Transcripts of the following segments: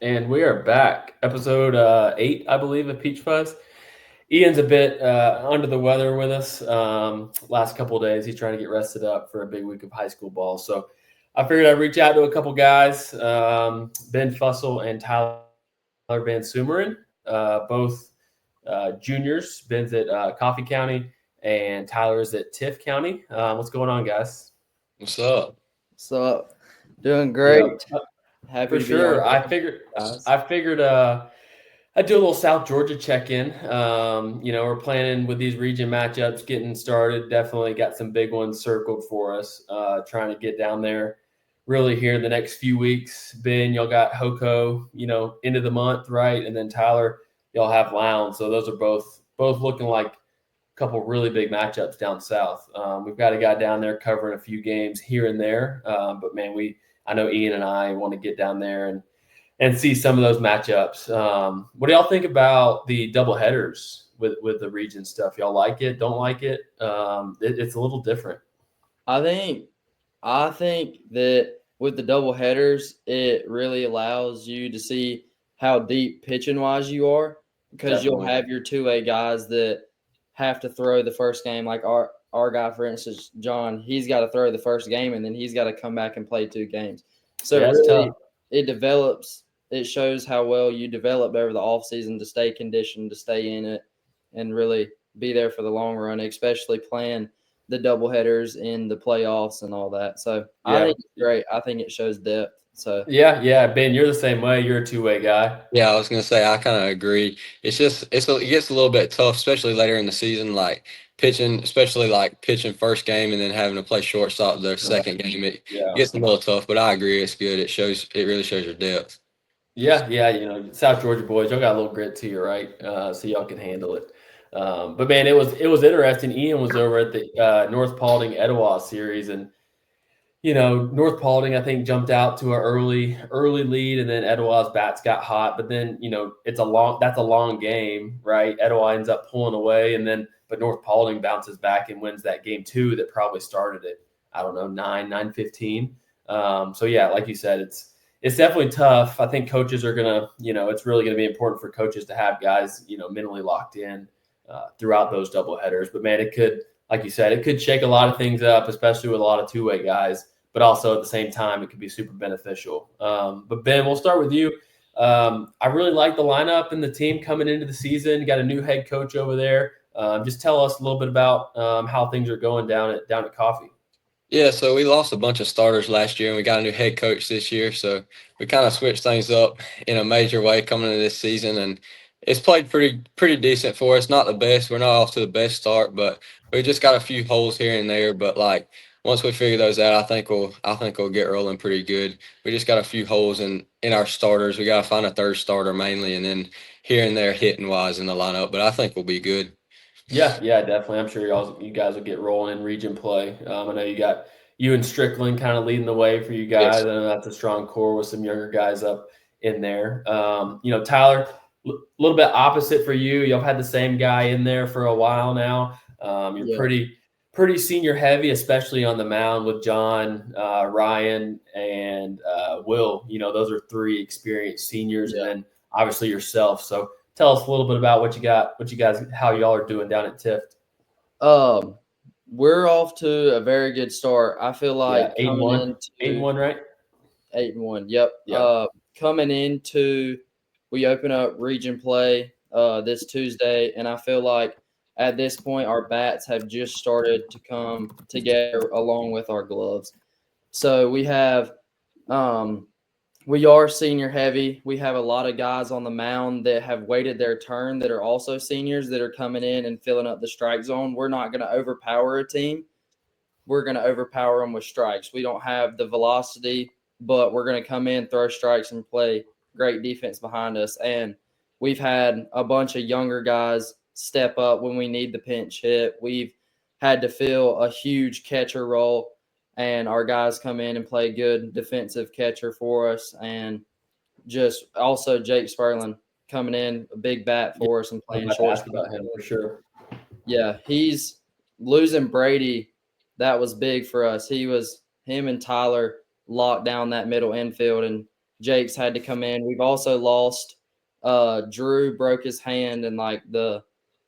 And we are back. Episode 8, I believe, of Peach Fuzz. Ian's a bit under the weather with us last couple of days. He's trying to get rested up for a big week of high school ball. So I figured I'd reach out to a couple guys, Ben Fussell and Tyler Van Sumeren, both juniors. Ben's at Coffee County, and Tyler's at Tiff County. What's going on, guys? What's up? So, doing Yeah, great. Happy for to be on sure. here, guys. I figured I'd do a little South Georgia check-in. We're planning with these region matchups getting started. Definitely got some big ones circled for us. Trying to get down there really here in the next few weeks. Ben, y'all got Hoko, end of the month, right? And then Tyler, y'all have Lowndes. So those are both looking like a couple really big matchups down south. We've got a guy down there covering a few games here and there. But man, I know Ian and I want to get down there and see some of those matchups. What do y'all think about the double headers with the region stuff? Y'all like it? Don't like it? It's a little different. I think I think that with the double headers, it really allows you to see how deep pitching wise you are because you'll Definitely. have your two-way guys that have to throw the first game. Like our guy, for instance, John, he's got to throw the first game and then he's got to come back and play 2 games. So Yeah, it's tough. really, it develops. It shows how well you develop over the off season to stay conditioned, to stay in it, and really be there for the long run, especially playing the doubleheaders in the playoffs and all that. So I Yeah. think it's great. I think it shows depth. So Yeah. Ben, you're the same way. You're a two-way guy. Yeah, I was gonna say I kind of agree. It's just it gets a little bit tough, especially later in the season, like pitching, especially like pitching first game and then having to play shortstop the second game. It Yeah. gets a little tough, but I agree, it's good. It really shows your depth. Yeah. South Georgia boys, y'all got a little grit to you, right? So y'all can handle it. But man, it was interesting. Ian was over at the North Paulding Etowah series, and North Paulding, I think, jumped out to an early lead, and then Etowah's bats got hot. But then, that's a long game, right? Etowah ends up pulling away, but North Paulding bounces back and wins that game too. That probably started at, I don't know, 9:15. So yeah, like you said, it's definitely tough. I think coaches are gonna, it's really gonna be important for coaches to have guys, mentally locked in throughout those double headers. But man, it could, like you said, it could shake a lot of things up, especially with a lot of two-way guys. But also at the same time, it could be super beneficial. But Ben, we'll start with you. I really like the lineup and the team coming into the season. You got a new head coach over there. Just tell us a little bit about how things are going down at Coffee. Yeah, so we lost a bunch of starters last year, and we got a new head coach this year. So we kind of switched things up in a major way coming into this season, and it's played pretty decent for us. Not the best, we're not off to the best start, but we just got a few holes here and there. But like once we figure those out, I think we'll get rolling pretty good. We just got a few holes in our starters. We got to find a third starter mainly, and then here and there hitting wise in the lineup. But I think we'll be good. Yeah, definitely. I'm sure you guys will get rolling in region play. I know you got you and Strickland kind of leading the way for you guys. Yes. I know that's a strong core with some younger guys up in there. Tyler, a little bit opposite for you. You've had the same guy in there for a while now. You're yeah, pretty senior heavy, especially on the mound with John, Ryan, and Will. Those are three experienced seniors, and yeah. then obviously yourself. So tell us a little bit about what you guys, how y'all are doing down at Tift. Um, we're off to a very good start. I feel Yeah, like eight and coming one, eight and into one, right? 8-1. Yep. Yeah, Coming into we open up region play this Tuesday, and I feel like at this point our bats have just started to come together along with our gloves. So um, we are senior heavy. We have a lot of guys on the mound that have waited their turn that are also seniors that are coming in and filling up the strike zone. We're not going to overpower a team. We're going to overpower them with strikes. We don't have the velocity, but we're going to come in, throw strikes, and play great defense behind us. And we've had a bunch of younger guys step up when we need the pinch hit. We've had to fill a huge catcher role, and our guys come in and play good defensive catcher for us. And just also Jake Sperlin coming in, a big bat yeah. for us and I was playing about to ask shortstop. about him for sure. Yeah, he's losing Brady. That was big for us. Him and Tyler locked down that middle infield, and Jake's had to come in. We've also lost Drew broke his hand in like the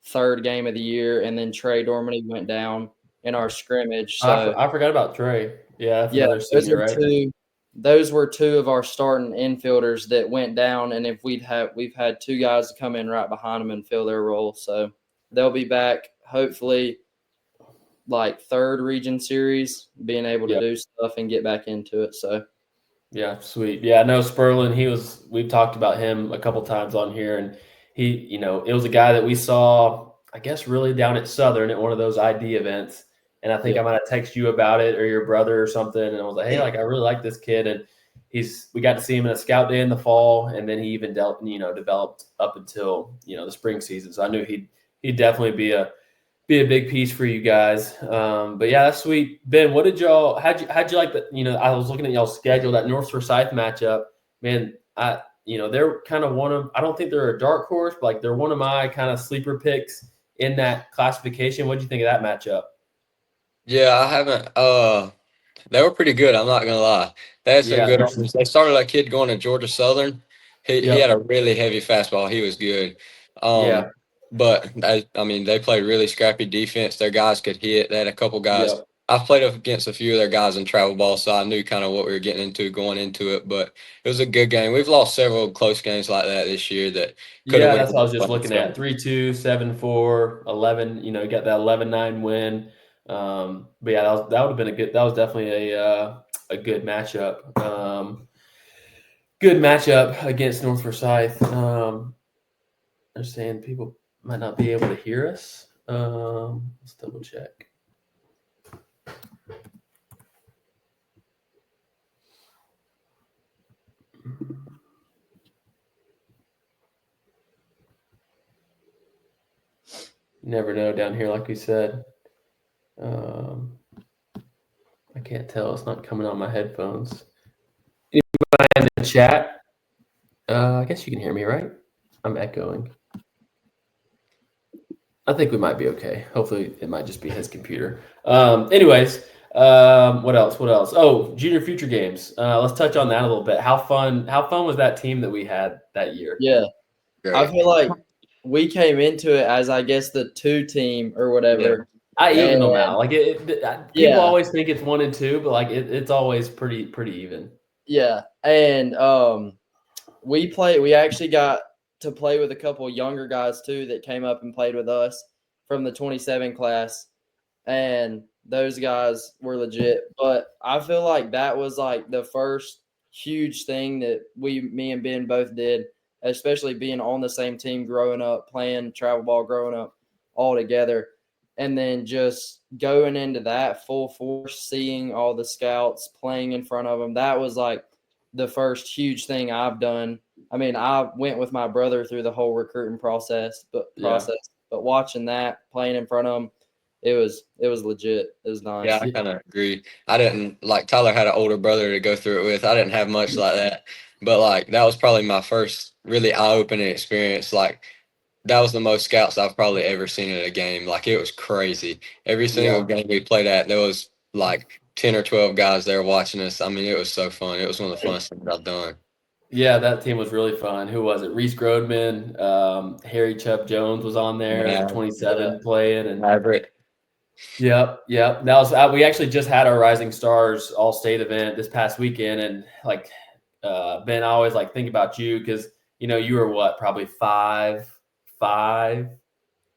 third game of the year, and then Trey Dormany went down in our scrimmage. So I forgot about Trey. Yeah, that's yeah, another senior, right? Those were two of our starting infielders that went down, and if we've had two guys to come in right behind them and fill their role. So they'll be back hopefully like third region series, being able to do stuff and get back into it. So yeah, sweet. Yeah, I know Sperlin, we've talked about him a couple times on here, and he, it was a guy that we saw, I guess, really down at Southern at one of those ID events. And I think I might have texted you about it or your brother or something. And I was like, hey, like, I really like this kid. And we got to see him in a scout day in the fall. And then he even developed up until, the spring season. So I knew he'd definitely be a big piece for you guys. But yeah, that's sweet. Ben, how'd you like the, I was looking at y'all's schedule, that North Forsyth matchup, man, they're kind of I don't think they're a dark horse, but like they're one of my kind of sleeper picks in that classification. What'd you think of that matchup? Yeah, I haven't. They were pretty good. I'm not gonna lie. They had some good offense. They started a kid going to Georgia Southern. He had a really heavy fastball. He was good. But I mean, they played really scrappy defense. Their guys could hit. They had a couple guys. I've played up against a few of their guys in travel ball, so I knew kind of what we were getting into going into it. But it was a good game. We've lost several close games like that this year that could have. Yeah, that's what I was just looking at. 3-2, 7-4, 11. You got that 11-9 win. But yeah, that would have been that was definitely a good matchup. Good matchup against North Forsyth. They're saying people might not be able to hear us. Let's double check. You never know down here, like we said. I can't tell. It's not coming on my headphones. Anybody in the chat? I guess you can hear me, right? I'm echoing. I think we might be okay. Hopefully, it might just be his computer. Anyways, what else? Oh, Junior Future Games. Let's touch on that a little bit. How fun was that team that we had that year? Yeah, great. I feel like we came into it as, I guess, the 2 team or whatever. Yeah. I even them out. Like people always think it's 1 and 2, but like it's always pretty even. Yeah, and we actually got to play with a couple of younger guys too that came up and played with us from the 27 class, and those guys were legit. But I feel like that was like the first huge thing that me and Ben both did, especially being on the same team growing up, playing travel ball growing up all together. And then just going into that full force, seeing all the scouts playing in front of them, that was like the first huge thing I've done. I mean, I went with my brother through the whole recruiting process, but watching that, playing in front of them, it was legit. It was nice. Yeah, I kind of agree. I didn't like Tyler had an older brother to go through it with. I didn't have much like that, but like that was probably my first really eye-opening experience. Like that was the most scouts I've probably ever seen in a game. Like it was crazy. Every single game we played at, there was like 10 or 12 guys there watching us. I mean, it was so fun. It was one of the funnest things I've done. Yeah, that team was really fun. Who was it? Reese Grodman, Harry Chubb Jones was on there, 27 playing, and Maverick. Yep. That was we actually just had our Rising Stars All-State event this past weekend, and like Ben, I always like think about you because you were what, probably 5'5",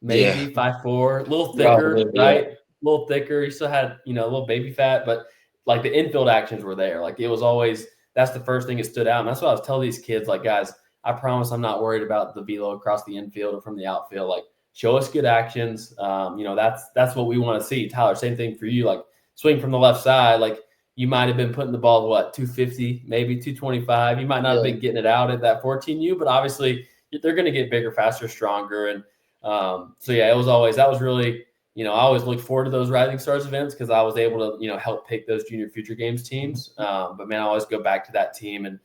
maybe 5'4", a little thicker, right? A little thicker. You still had a little baby fat, but like the infield actions were there. Like it was always. That's the first thing that stood out. And that's what I was telling these kids, like, guys, I promise I'm not worried about the velo across the infield or from the outfield. Like, show us good actions. That's what we want to see. Tyler, same thing for you. Like, swing from the left side. Like, you might have been putting the ball, 250, maybe 225. You might not have been getting it out at that 14U, but obviously they're going to get bigger, faster, stronger. And that was really – I always look forward to those Rising Stars events because I was able to, help pick those Junior Future Games teams. But man, I always go back to that team and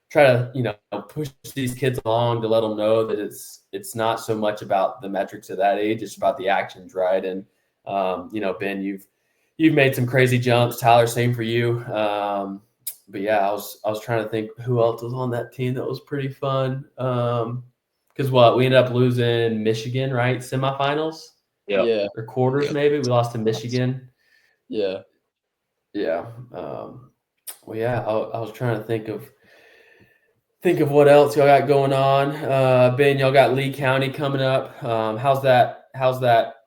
try to, push these kids along to let them know that it's not so much about the metrics at that age; it's about the actions, right? And Ben, you've made some crazy jumps. Tyler, same for you. yeah, I was trying to think who else was on that team that was pretty fun. Because we ended up losing Michigan, right? Semifinals Yep. Yeah, or quarters, Yep. maybe. We lost to Michigan. yeah. Yeah. Yeah, I was trying to think of what else y'all got going on. Ben, y'all got Lee County coming up. How's that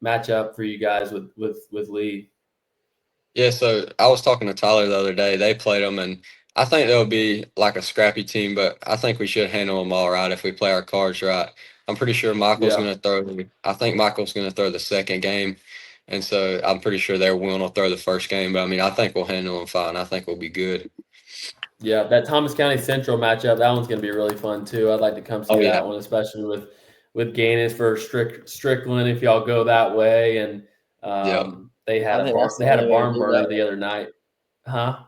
matchup for you guys with Lee? Yeah, so I was talking to Tyler the other day. They played them, and I think they'll be like a scrappy team, but I think we should handle them all right if we play our cards right. I'm pretty sure Michael's Yeah. going to throw. I think Michael's going to throw the second game, and so I'm pretty sure they're willing to throw the first game. But I mean, I think we'll handle them fine. I think we'll be good. Yeah, that Thomas County Central matchup, that one's going to be really fun too. I'd like to come see Oh yeah, that one, especially with Gaines for Strickland if y'all go that way. And yeah. they had I think that's they the had only a way to barn do burner that the one. other night, huh?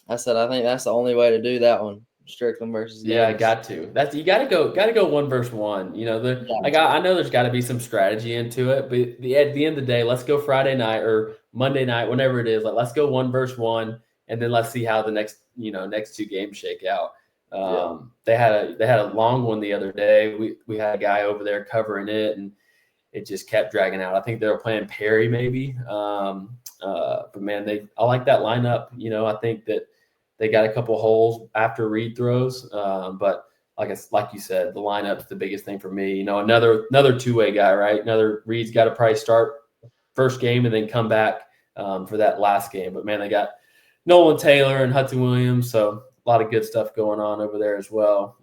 I said I think that's the only way to do that one. Strickland versus Yeah, I Gaines. got to. That's you got to go 1 versus 1. You know, I know there's got to be some strategy into it, but at the end of the day, let's go Friday night or Monday night, whenever it is. Like, let's go 1 versus 1, and then let's see how the next 2 games shake out. Yeah. They had a long one the other day. We had a guy over there covering it, and it just kept dragging out. I think they were playing Perry maybe. But man, I like that lineup. You know, I think that they got a couple holes after Reed throws, but like you said, the lineup's the biggest thing for me. You know, another two-way guy, right? Another Reed's got to probably start first game and then come back for that last game. But man, they got Nolan Taylor and Hudson Williams, so a lot of good stuff going on over there as well.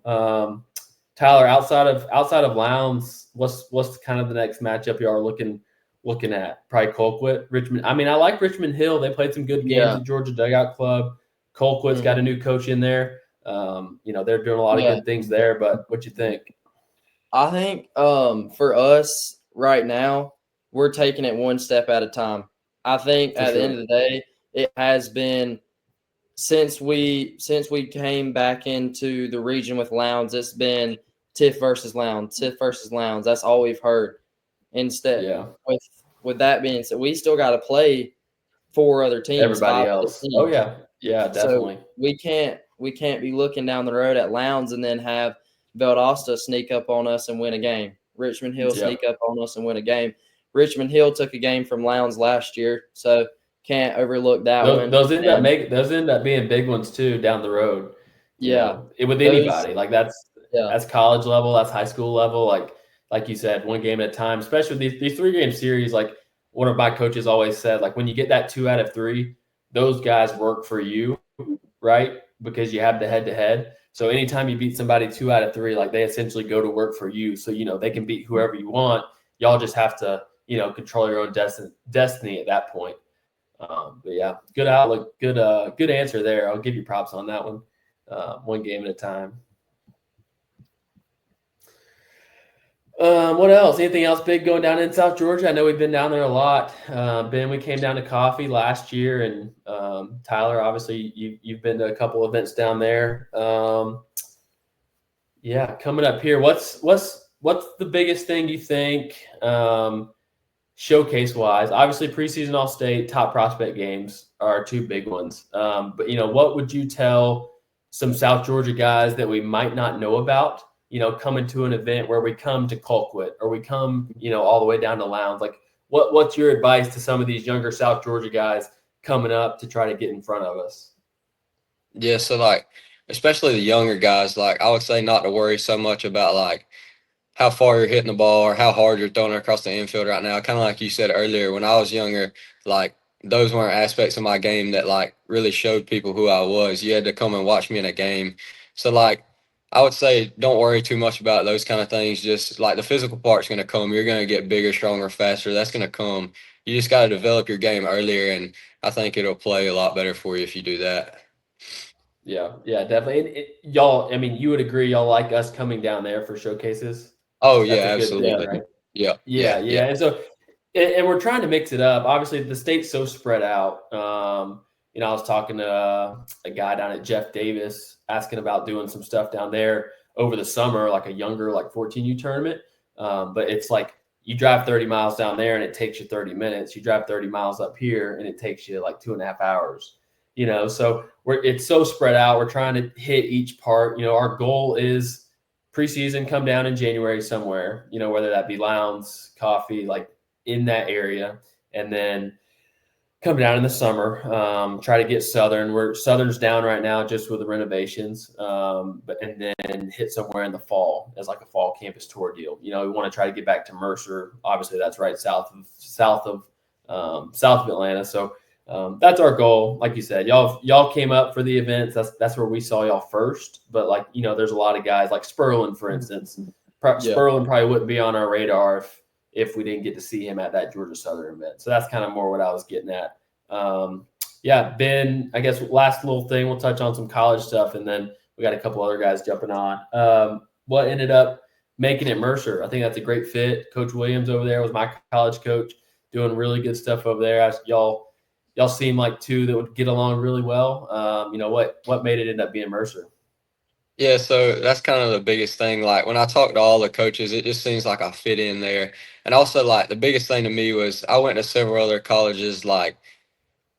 Tyler, outside of Lowndes, what's kind of the next matchup you are looking at? Probably Colquitt, Richmond. I mean, I like Richmond Hill. They played some good games Yeah. at Georgia Dugout Club. Colquitt's got a new coach in there. You know, they're doing a lot of Yeah. good things there. But what you think? I think for us right now, we're taking it one step at a time. I think For at the sure. end of the day, it has been since we came back into the region with Lowndes, it's been Tiff versus Lowndes, Tiff versus Lowndes. That's all we've heard. Instead, Yeah. with that being said, we still got to play 4 other teams, Everybody 5 other else. Oh teams. yeah. Yeah, definitely. So we can't be looking down the road at Lowndes and then have Valdosta sneak up on us and win a game. Richmond Hill Yeah. sneak up on us and win a game. Richmond Hill took a game from Lowndes last year, so can't overlook that one. Those end up being big ones too down the road. You Yeah, know, with those- anybody. Like that's college level, that's high school level. Like you said, one game at a time. Especially with these 3-game series. Like one of my coaches always said, like when you get that 2 out of 3, those guys work for you, right? Because you have the head to head. So anytime you beat somebody 2 out of 3, like they essentially go to work for you. So they can beat whoever you want. Y'all just have to control your own destiny at that point. But yeah, good outlook, good answer there. I'll give you props on that one. One game at a time. What else? Anything else big going down in South Georgia? I know we've been down there a lot. Ben, we came down to Coffee last year, and Tyler, obviously you've been to a couple events down there. Yeah, coming up here, what's the biggest thing you think? Showcase wise, obviously preseason All-State top prospect games are 2 big ones. But what would you tell some South Georgia guys that we might not know about? Coming to an event where we come to Colquitt or we come, all the way down to Lowndes. Like, what's your advice to some of these younger South Georgia guys coming up to try to get in front of us? Yeah, so like especially the younger guys, like I would say not to worry so much about like how far you're hitting the ball or how hard you're throwing it across the infield right now. Kind of like you said earlier, when I was younger, like those weren't aspects of my game that like really showed people who I was. You had to come and watch me in a game. So like I would say don't worry too much about those kind of things. Just like the physical part's going to come. You're going to get bigger, stronger, faster. That's going to come. You just got to develop your game earlier, and I think it'll play a lot better for you if you do that. Yeah, definitely. And y'all, I mean, you would agree, y'all like us coming down there for showcases? Oh That's yeah, a good thing, absolutely. right? Yeah. Yeah. And so, and we're trying to mix it up. Obviously, the state's so spread out. I was talking to a guy down at Jeff Davis asking about doing some stuff down there over the summer, like a younger, like 14U tournament. But it's like you drive 30 miles down there and it takes you 30 minutes. You drive 30 miles up here and it takes you like 2.5 hours. So it's so spread out. We're trying to hit each part. Our goal is preseason come down in January somewhere, whether that be Lowndes, Coffee, like in that area, and then come down in the summer, try to get Southern. Southern's down right now just with the renovations, and then hit somewhere in the fall as like a fall campus tour deal. We want to try to get back to Mercer. Obviously, that's right south of Atlanta. So that's our goal. Like you said, y'all came up for the events. That's where we saw y'all first. But there's a lot of guys like Sperlin, for instance. Sperlin probably wouldn't be on our radar if we didn't get to see him at that Georgia Southern event. So that's kind of more what I was getting at. Ben, I guess last little thing, we'll touch on some college stuff, and then we got a couple other guys jumping on. What ended up making it Mercer? I think that's a great fit. Coach Williams over there was my college coach, doing really good stuff over there. Y'all seem like two that would get along really well. What made it end up being Mercer? Yeah, so that's kind of the biggest thing. Like when I talk to all the coaches, it just seems like I fit in there. And also, like the biggest thing to me was I went to several other colleges, like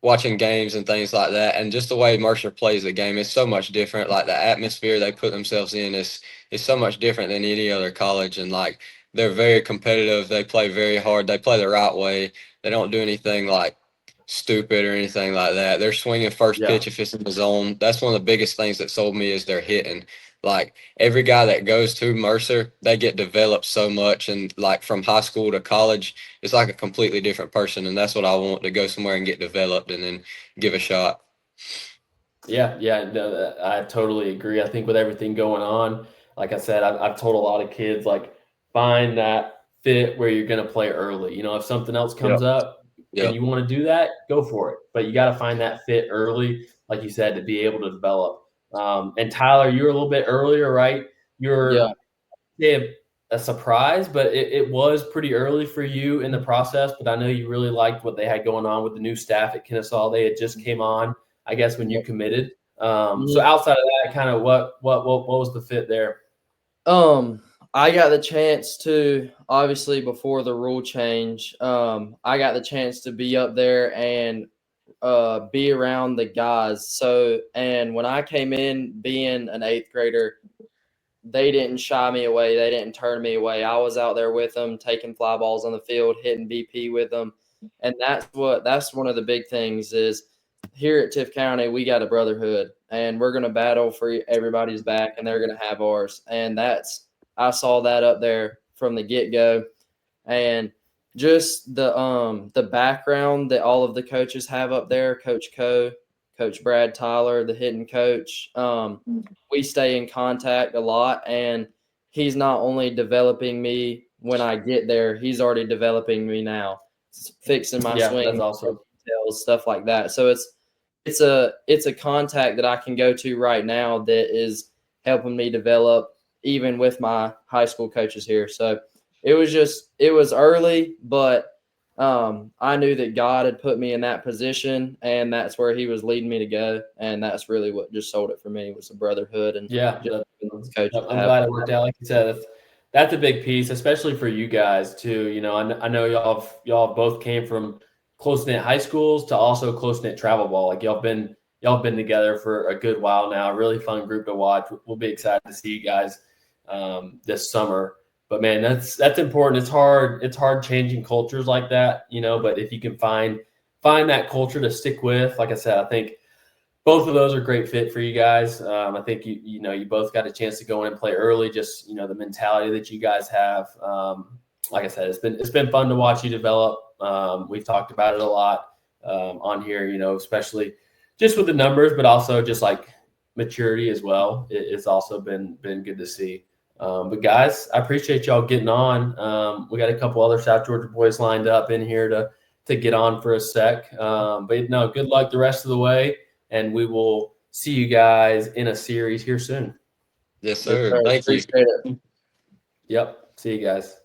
watching games and things like that, and just the way Mercer plays the game is so much different. Like the atmosphere they put themselves in is so much different than any other college, and like they're very competitive. They play very hard. They play the right way. They don't do anything like stupid or anything like that. They're swinging first pitch if it's in the zone. That's one of the biggest things that sold me is they're hitting. Like every guy that goes to Mercer, they get developed so much, and like from high school to college, it's like a completely different person, and that's what I want, to go somewhere and get developed and then give a shot. Yeah, no, I totally agree. I think with everything going on, like I said, I've told a lot of kids, like, find that fit where you're going to play early. If something else comes up and you want to do that, go for it. But you got to find that fit early, like you said, to be able to develop. And Tyler, you were a little bit earlier, right? You're a surprise, but it was pretty early for you in the process. But I know you really liked what they had going on with the new staff at Kennesaw. They had just came on, I guess, when you committed. So outside of that, kind of what was the fit there? I got the chance to, obviously before the rule change, I got the chance to be up there and be around the guys. So, and when I came in being an 8th grader, they didn't shy me away. They didn't turn me away. I was out there with them, taking fly balls on the field, hitting BP with them. And that's one of the big things is here at Tift County, we got a brotherhood, and we're going to battle for everybody's back, and they're going to have ours. And I saw that up there from the get-go. And just the background that all of the coaches have up there, Coach Coe, Coach Brad Tyler, the hitting coach, we stay in contact a lot, and he's not only developing me when I get there, he's already developing me now, fixing my swing, that's awesome. details, stuff like that. So it's a contact that I can go to right now that is helping me develop even with my high school coaches here. So it was early, but I knew that God had put me in that position, and that's where he was leading me to go. And that's really what just sold it for me, was the brotherhood. And I'm glad it worked out. Like you said, that's a big piece, especially for you guys too. I know y'all both came from close-knit high schools to also close-knit travel ball. Like y'all been together for a good while now. Really fun group to watch. We'll be excited to see you guys this summer. But man, that's important. It's hard changing cultures like that, but if you can find that culture to stick with, like I said, I think both of those are great fit for you guys. I think you both got a chance to go in and play early, just the mentality that you guys have. Like I said, it's been fun to watch you develop. We've talked about it a lot on here, especially just with the numbers, but also just like maturity as well. It's also been good to see. But guys, I appreciate y'all getting on. We got a couple other South Georgia boys lined up in here to get on for a sec. But no, good luck the rest of the way, and we will see you guys in a series here soon. Yes, sir. Thank you. Appreciate it. Yep. See you guys.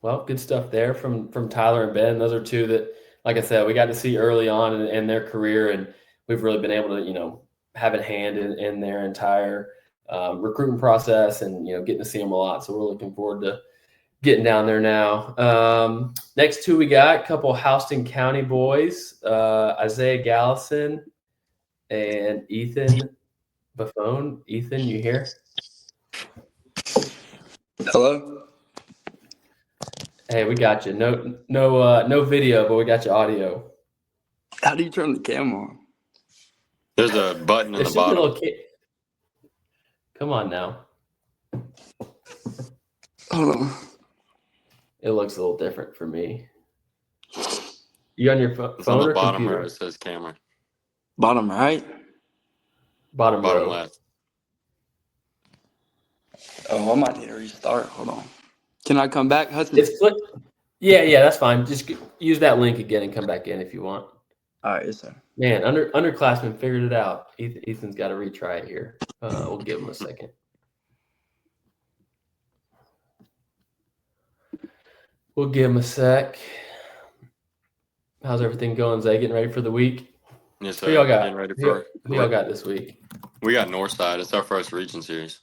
Well, good stuff there from Tyler and Ben. Those are two that, like I said, we got to see early on in their career, and we've really been able to, have a hand in their entire recruiting process, and getting to see them a lot. So we're looking forward to getting down there now. Next two we got a couple Houston County boys, Isaiah Gallison and Ethan Buffone. Ethan, you here? Hello? Hey, we got you. No video, but we got your audio. How do you turn the camera on? There's a button in There the should be a bottom. little Come on now. Hold on. It looks a little different for me. You on your It's on phone the or bottom computer? where it says camera. Bottom right? Bottom Bottom row. left. Oh, I might need to restart. Hold on. Can I come back, Hudson? It's click. Yeah, that's fine. Just use that link again and come back in if you want. All right, yes, sir. Man, underclassmen figured it out. Ethan's got to retry it here. We'll give him a second. We'll give him a sec. How's everything going, Zay? Getting ready for the week? Yes, sir. Who y'all got? Getting ready for Who y'all got this week? We got Northside. It's our first region series.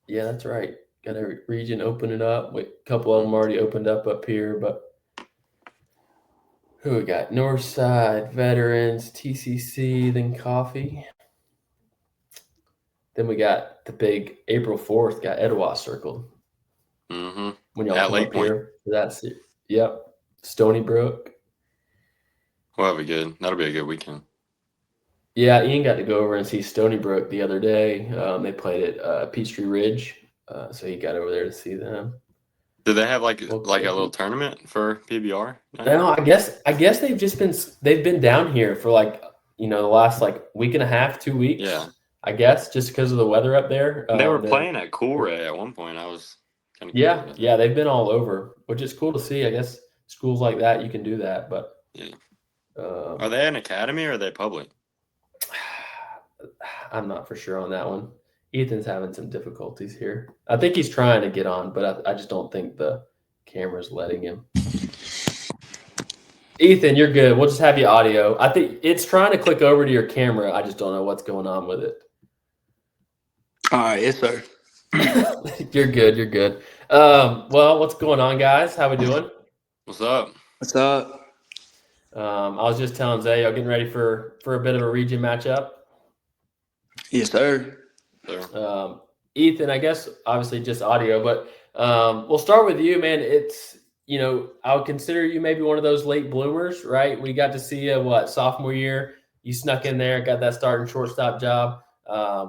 Yeah, that's right. Got a region opening up. A couple of them already opened up here, but who we got? Northside, Veterans, TCC, then Coffee. Then we got the big April 4th, got Etowah circled. Mm-hmm. When y'all At come Lake up Point. here. That's it. Yep. Stony Brook. Well, that'll be good. That'll be a good weekend. Yeah, Ian got to go over and see Stony Brook the other day. They played at Peachtree Ridge, so he got over there to see them. Did they have like a Okay. little tournament for PBR? No, I guess they've been down here for the last week and a half, 2 weeks. Yeah. I guess just because of the weather up there. They were playing at Coolray at one point. I was kind of Yeah, they've been all over, which is cool to see. I guess schools like that you can do that, but yeah. Are they an academy or are they public? I'm not for sure on that one. Ethan's having some difficulties here. I think he's trying to get on, but I just don't think the camera's letting him. Ethan, you're good. We'll just have you audio. I think it's trying to click over to your camera. I just don't know what's going on with it. All right, yes, sir. You're good. Well, what's going on, guys? How we doing? What's up? What's up? I was just telling Zay, y'all getting ready for a bit of a region matchup. Yes, sir. Sir. Ethan, I guess obviously just audio, but we'll start with you, man. It's I would consider you maybe one of those late bloomers, right? We got to see you sophomore year. You snuck in there, got that starting shortstop job.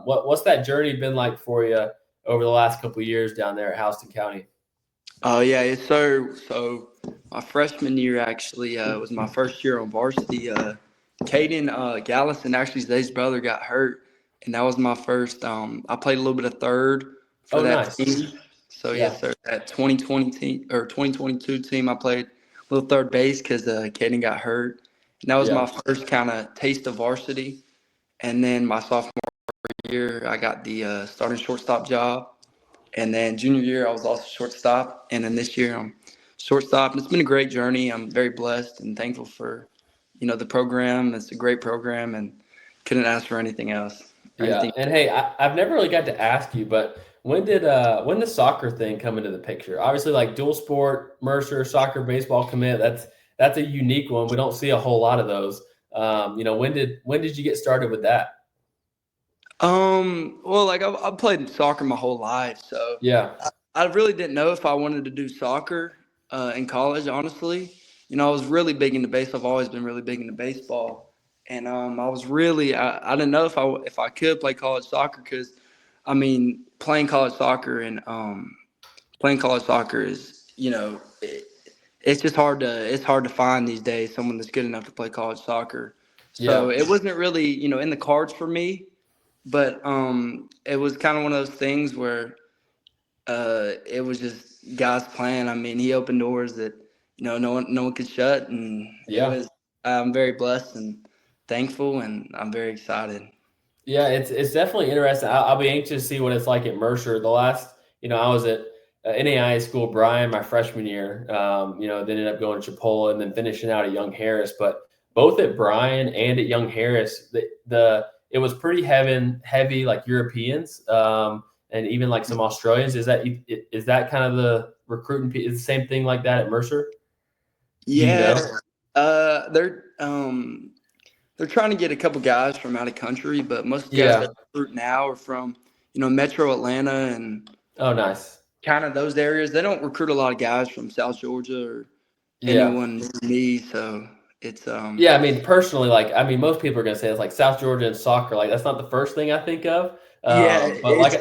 What's that journey been like for you over the last couple of years down there at Houston County? Oh, yeah, yes, sir. So my freshman year actually was my first year on varsity. Caden Gallison, actually, Zay's brother, got hurt, and that was my first. I played a little bit of third for that nice. team. So, Yeah. yes, sir, that 2020 team or 2022 team, I played a little third base because Caden got hurt. And that was Yeah. my first kind of taste of varsity. And then my sophomore year, I got the starting shortstop job. And then junior year, I was also shortstop. And then this year, I'm shortstop. And it's been a great journey. I'm very blessed and thankful for, the program. It's a great program and couldn't ask for anything else. Yeah. And hey, I've never really got to ask you, but when the soccer thing come into the picture? Obviously, like dual sport, Mercer, soccer, baseball commit. That's a unique one. We don't see a whole lot of those. When did you get started with that? Well, I've played soccer my whole life, so Yeah. I really didn't know if I wanted to do soccer in college, honestly. I was really big into baseball. I've always been really big into baseball. And I was really I didn't know if I could play college soccer because, playing college soccer is, it's just hard to find these days someone that's good enough to play college soccer. So Yeah. it wasn't really, in the cards for me. But it was kind of one of those things where it was just God's plan. He opened doors that no one could shut, and I'm very blessed and thankful, and I'm very excited. Yeah, it's definitely interesting. I'll be anxious to see what it's like at Mercer. The last, I was at NAIA school, Bryan, my freshman year. Then ended up going to Chipola and then finishing out at Young Harris. But both at Bryan and at Young Harris, it was pretty heavy like Europeans. and even like some Australians. Is that kind of the recruiting? Is the same thing like that at Mercer? Yeah, Do you know? they're trying to get a couple guys from out of country, but most of the guys Yeah. that recruit now are from Metro Atlanta and Oh, nice. kind of those areas. They don't recruit a lot of guys from South Georgia or Yeah. anyone near me, so it's Yeah, I mean, personally, like, I mean, most people are going to say it's like South Georgia and soccer. Like, that's not the first thing I think of. yeah, But it's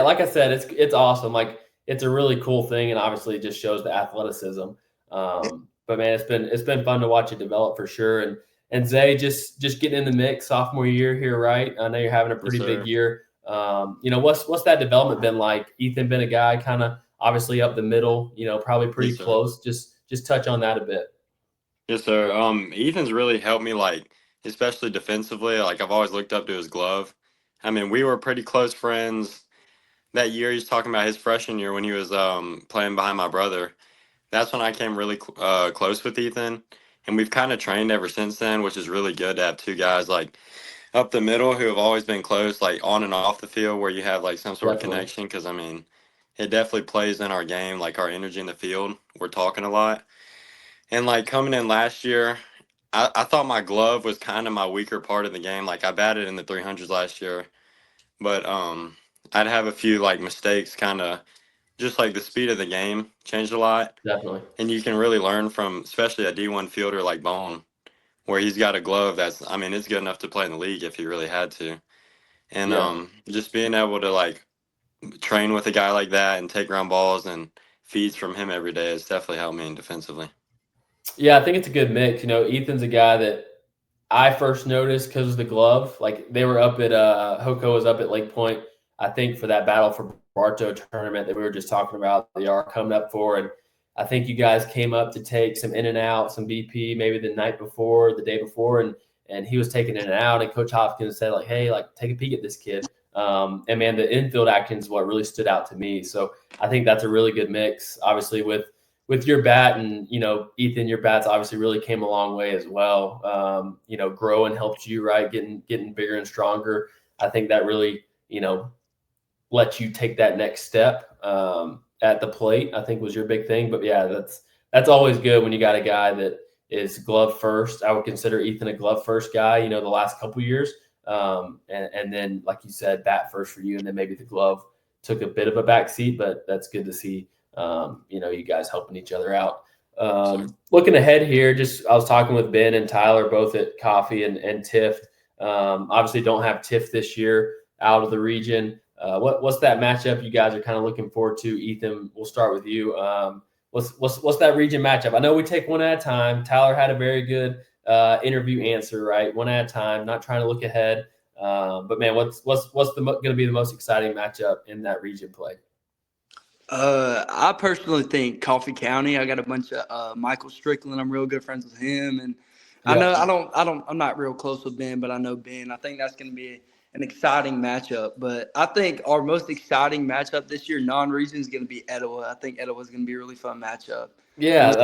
like I said, it's awesome. Like, it's a really cool thing, and obviously, it just shows the athleticism. But man, it's been fun to watch it develop for sure. And Zay just getting in the mix sophomore year here, right? I know you're having a pretty big year. What's that development been like? Ethan been a guy kind of obviously up the middle. Probably pretty Yes, sir. close. Just touch on that a bit. Yes, sir. Ethan's really helped me, like, especially defensively. Like, I've always looked up to his glove. I mean, we were pretty close friends that year. He's talking about his freshman year when he was playing behind my brother. That's when I came really close with Ethan, and we've kind of trained ever since then, which is really good to have two guys like up the middle who have always been close, like on and off the field, where you have like some sort of Definitely. connection. Because I mean, it definitely plays in our game, like our energy in the field. We're talking a lot. And like coming in last year, I thought my glove was kind of my weaker part of the game. Like I batted in the 300s last year, but I'd have a few like mistakes, kind of just like the speed of the game changed a lot. Definitely. And you can really learn from, especially a D1 fielder like Bone, where he's got a glove that's, I mean, it's good enough to play in the league if he really had to. And Yeah. just being able to like train with a guy like that and take ground balls and feeds from him every day has definitely helped me defensively. Yeah, I think it's a good mix. Ethan's a guy that I first noticed because of the glove. Like they were up at Hoko was up at Lake Point, I think, for that Battle for Bartow tournament that we were just talking about. They are coming up for, and I think you guys came up to take some in and out, some BP, maybe the night before, the day before, and he was taking in and out. And Coach Hopkins said, like, hey, like take a peek at this kid. And man, the infield action is what really stood out to me. So I think that's a really good mix. Obviously, with your bat and Ethan, your bats obviously really came a long way as well. Growing helped you, right, getting bigger and stronger. I think that really let you take that next step at the plate. I think was your big thing. But yeah, that's always good when you got a guy that is glove first. I would consider Ethan a glove first guy. The last couple years, and then like you said, bat first for you, and then maybe the glove took a bit of a backseat. But that's good to see. You guys helping each other out. Looking ahead here, I was talking with Ben and Tyler, both at Coffee and Tift. Obviously don't have Tift this year out of the region. What's that matchup you guys are kind of looking forward to? Ethan, we'll start with you. What's that region matchup? I know we take one at a time. Tyler had a very good interview answer, right? One at a time, not trying to look ahead. But man, what's going to be the most exciting matchup in that region play? I personally think Coffee County. I got a bunch of Michael Strickland. I'm real good friends with him, and I know I'm not real close with Ben, but I know Ben. I think that's going to be an exciting matchup. But I think our most exciting matchup this year, non-region, is going to be Etowah. I think Etowah is going to be a really fun matchup. Yeah,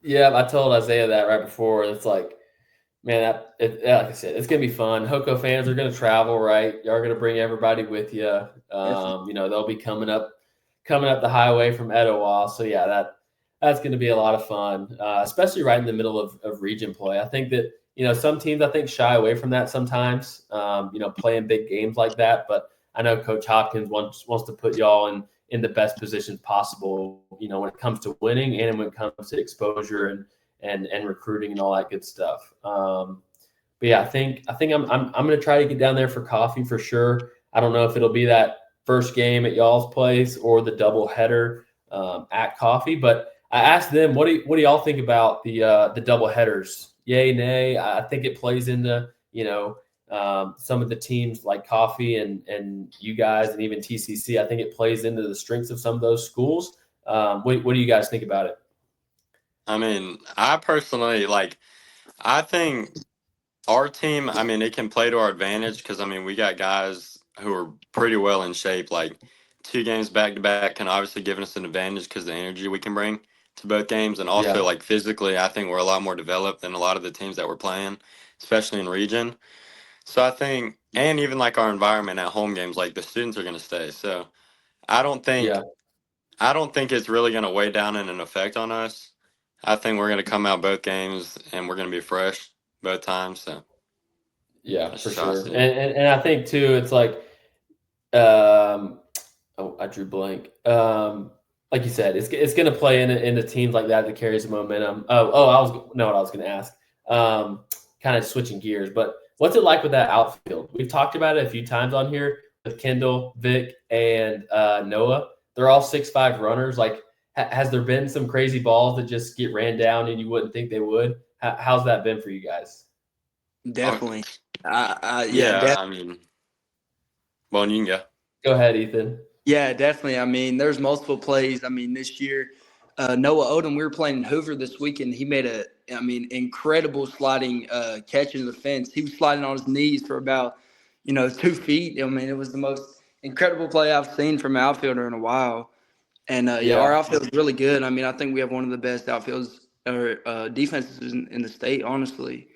Yeah, I told Isaiah that right before. It's like, man, like I said, it's gonna be fun. Hoko fans are gonna travel, right? You're gonna bring everybody with you. They'll be coming up the highway from Etowah. So yeah, that's gonna be a lot of fun, especially right in the middle of region play. I think that some teams shy away from that sometimes. Playing big games like that, but I know Coach Hopkins wants to put y'all in the best positions possible. When it comes to winning and when it comes to exposure and recruiting and all that good stuff. But yeah, I think I'm going to try to get down there for Coffee for sure. I don't know if it'll be that first game at y'all's place or the double header at Coffee, but I asked them, what do y'all think about the double headers? Yay, nay? I think it plays into some of the teams like Coffee and you guys and even TCC. I think it plays into the strengths of some of those schools. What do you guys think about it? I mean, I personally I think our team, I mean, it can play to our advantage because, I mean, we got guys who are pretty well in shape. Like 2 games back to back can obviously give us an advantage because the energy we can bring to both games. And also, physically, I think we're a lot more developed than a lot of the teams that we're playing, especially in region. So I think, and even like our environment at home games, like the students are going to stay. So I don't think, Yeah. I don't think it's really going to weigh down in an effect on us. I think we're going to come out both games and we're going to be fresh both times. So Yeah, that's for just how I sure. see it. And I think too, it's like, um, oh, I drew blank. Like you said, it's going to play into teams like that carries the momentum. I was know what I was going to ask. Kind of switching gears, but what's it like with that outfield? We've talked about it a few times on here with Kendall, Vic, and Noah. They're all 6'5" runners. Like, has there been some crazy balls that just get ran down and you wouldn't think they would? How's that been for you guys? Definitely. Yeah, Yeah, I mean, well, you can go. Go ahead, Ethan. Yeah, definitely. I mean, there's multiple plays. I mean, this year, Noah Odom, we were playing in Hoover this weekend. He made incredible sliding catch into the fence. He was sliding on his knees for about, 2 feet. I mean, it was the most incredible play I've seen from an outfielder in a while. And our Yeah. outfield is really good. I mean, I think we have one of the best outfields or defenses in the state, honestly.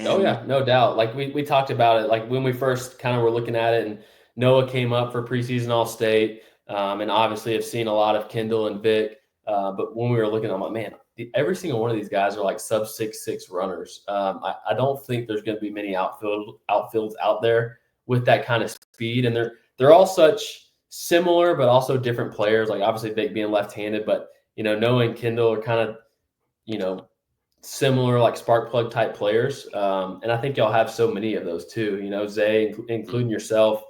Oh And yeah, no doubt. Like we talked about it, like when we first kind of were looking at it, and Noah came up for preseason All State, and obviously have seen a lot of Kendall and Vic. But when we were looking, I'm like, man, every single one of these guys are like sub 6'6" runners. I don't think there's going to be many outfields out there with that kind of speed, and they're all such similar but also different players. Like obviously Vic being left-handed, but Noah and Kendall are kind of you know similar like spark plug type players. And I think y'all have so many of those too, Zay, including yourself.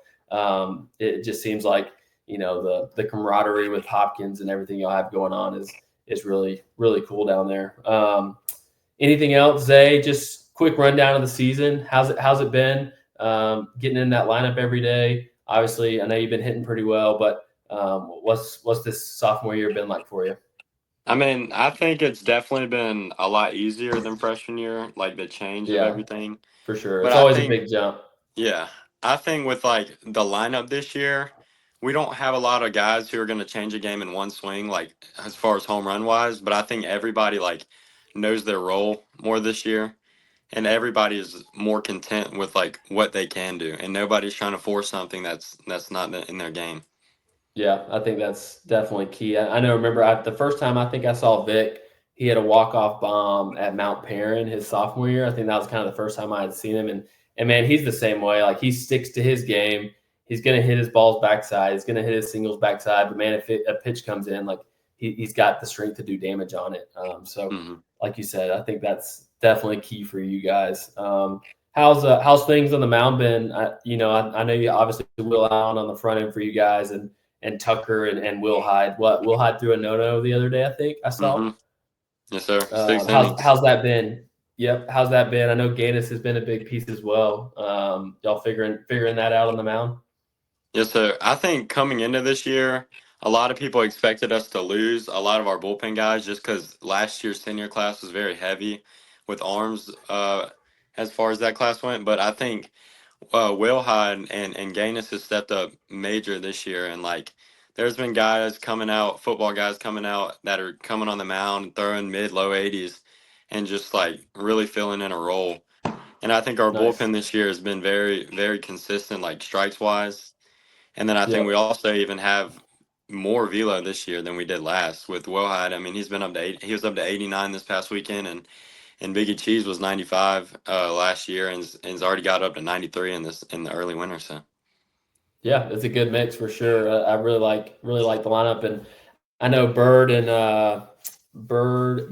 It just seems like, the camaraderie with Hopkins and everything y'all have going on is really, really cool down there. Anything else, Zay? Just quick rundown of the season. How's it been? Getting in that lineup every day. Obviously, I know you've been hitting pretty well, but what's this sophomore year been like for you? I mean, I think it's definitely been a lot easier than freshman year, like the change of Yeah, everything. for sure. But It's I always a think, big jump. yeah, I think with like the lineup this year, we don't have a lot of guys who are going to change a game in one swing, like as far as home run wise. But I think everybody like knows their role more this year, and everybody is more content with like what they can do, and nobody's trying to force something that's not in their game. Yeah, I think that's definitely key. I know. Remember, the first time I think I saw Vic, he had a walk-off bomb at Mount Perrin his sophomore year. I think that was kind of the first time I had seen him, and man, he's the same way. Like he sticks to his game. He's gonna hit his balls backside. He's gonna hit his singles backside. But man, if a pitch comes in, like he's got the strength to do damage on it. So, Hmm. like you said, I think that's definitely key for you guys. How's things on the mound been? I know you obviously Will Allen on the front end for you guys, and Tucker and Will Hyde. Will Hyde threw a no-no the other day, I think I saw. Hmm. Yes, sir. 6 innings. How's that been? Yep, how's that been? I know Gaines has been a big piece as well. Y'all figuring that out on the mound? Yes, sir. I think coming into this year, a lot of people expected us to lose a lot of our bullpen guys just because last year's senior class was very heavy with arms as far as that class went. But I think Will Hyde and Gaines has stepped up major this year. And like, there's been guys coming out, football guys coming out that are coming on the mound, throwing mid, low 80s, and just like really filling in a role. And I think our Nice. bullpen this year has been very, very consistent, like strikes wise. And then I think we Yep. also even have more velo this year than we did last with Will Hyde. I mean, he's been up to he was up to 89 this past weekend, and Biggie Cheese was 95 last year, and's already got up to 93 in the early winter. So Yeah, it's a good mix for sure. I really like the lineup, and I know Bird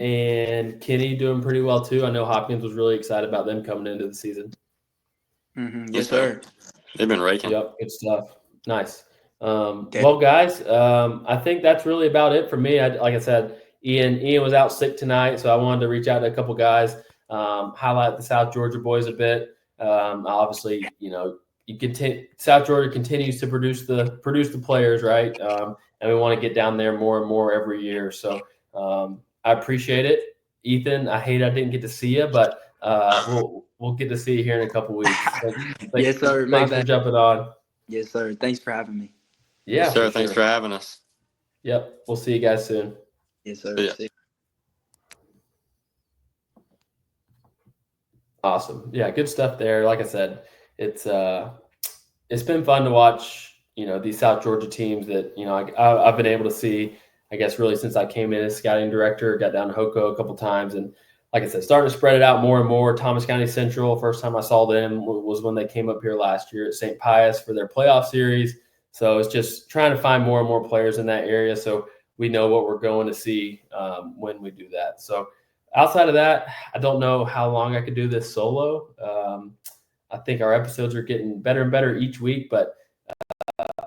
and Kenny doing pretty well too. I know Hopkins was really excited about them coming into the season. yes, sir. they've been raking. Yep, good stuff. Nice. De- Well, guys, I think that's really about it for me. Like I said, Ian was out sick tonight, so I wanted to reach out to a couple guys, highlight the South Georgia boys a bit. Obviously, South Georgia continues to produce the players, right? And we want to get down there more and more every year. So I appreciate it, Ethan. I hate I didn't get to see you, but we'll get to see you here in a couple weeks. yes, sir. My Thanks for bad. jumping on. Yes, sir. Thanks for having me. Yeah, Yes, sir. for Thanks sure. for having us. Yep. We'll see you guys soon. Yes, sir. See ya. See ya. Awesome. Yeah, good stuff there. Like I said, it's been fun to watch, these South Georgia teams that, I've been able to see, I guess, really since I came in as scouting director, got down to Hoko a couple times. And like I said, starting to spread it out more and more. Thomas County Central, first time I saw them was when they came up here last year at St. Pius for their playoff series. So it's just trying to find more and more players in that area so we know what we're going to see when we do that. So outside of that, I don't know how long I could do this solo. I think our episodes are getting better and better each week, but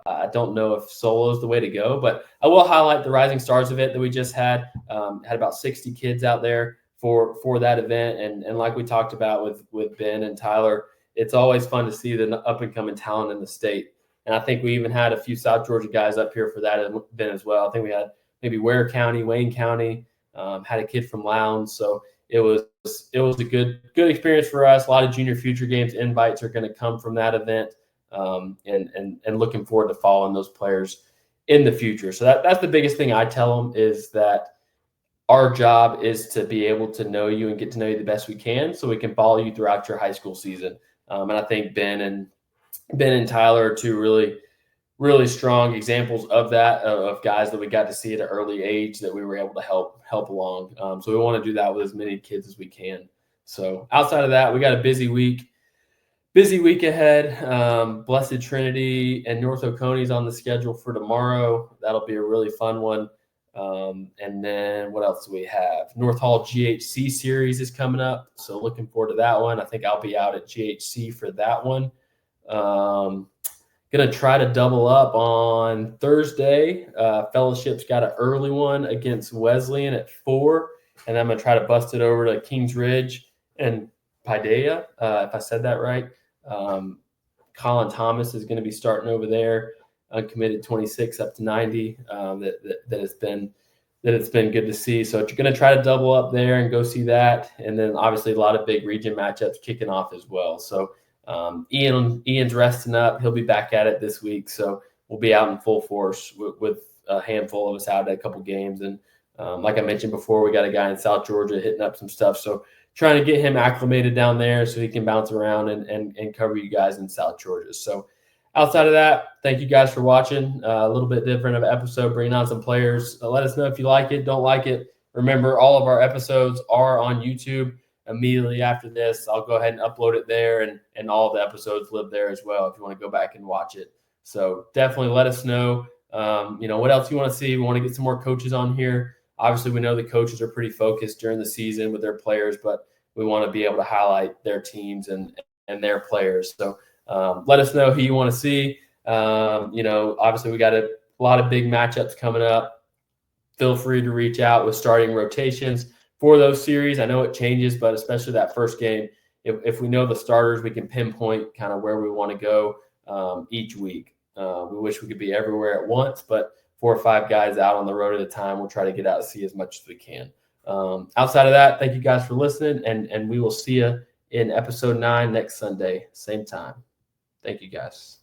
I don't know if solo is the way to go. But I will highlight the Rising Stars event that we just had. Had about 60 kids out there for that event. And like we talked about with Ben and Tyler, it's always fun to see the up-and-coming talent in the state. And I think we even had a few South Georgia guys up here for that event as well. I think we had maybe Ware County, Wayne County, had a kid from Lowndes. So it was a good experience for us. A lot of junior future games invites are going to come from that event, and looking forward to following those players in the future. So that's the biggest thing I tell them is that our job is to be able to know you and get to know you the best we can so we can follow you throughout your high school season. And I think Ben and Tyler are two really strong examples of that, of guys that we got to see at an early age that we were able to help along. So we want to do that with as many kids as we can. So outside of that, we got a busy week ahead. Blessed Trinity and North Oconee on the schedule for tomorrow. That'll be a really fun one. And then what else do we have? North Hall GHC series is coming up. So looking forward to that one. I think I'll be out at GHC for that one. Going to try to double up on Thursday. Fellowship's got an early one against Wesleyan at 4. And I'm going to try to bust it over to Kings Ridge and Paideia, if I said that right. Colin Thomas is going to be starting over there, uncommitted 26 up to 90. That it's been good to see. So you're going to try to double up there and go see that. And then obviously a lot of big region matchups kicking off as well. So Ian's resting up. He'll be back at it this week. So we'll be out in full force with a handful of us out at a couple games. And like I mentioned before, we got a guy in South Georgia hitting up some stuff. So trying to get him acclimated down there so he can bounce around and cover you guys in South Georgia. So outside of that, thank you guys for watching. A little bit different of an episode, bringing on some players. Let us know if you like it, don't like it. Remember, all of our episodes are on YouTube. Immediately after this, I'll go ahead and upload it there, and all the episodes live there as well if you want to go back and watch it. So definitely let us know, what else you want to see. We want to get some more coaches on here. Obviously, we know the coaches are pretty focused during the season with their players, but we want to be able to highlight their teams and their players. So let us know who you want to see. Obviously, we got a lot of big matchups coming up. Feel free to reach out with starting rotations for those series. I know it changes, but especially that first game, if we know the starters, we can pinpoint kind of where we want to go each week. We wish we could be everywhere at once, but 4 or 5 guys out on the road at a time, we'll try to get out and see as much as we can. Outside of that, thank you guys for listening, and we will see you in episode 9 next Sunday, same time. Thank you guys.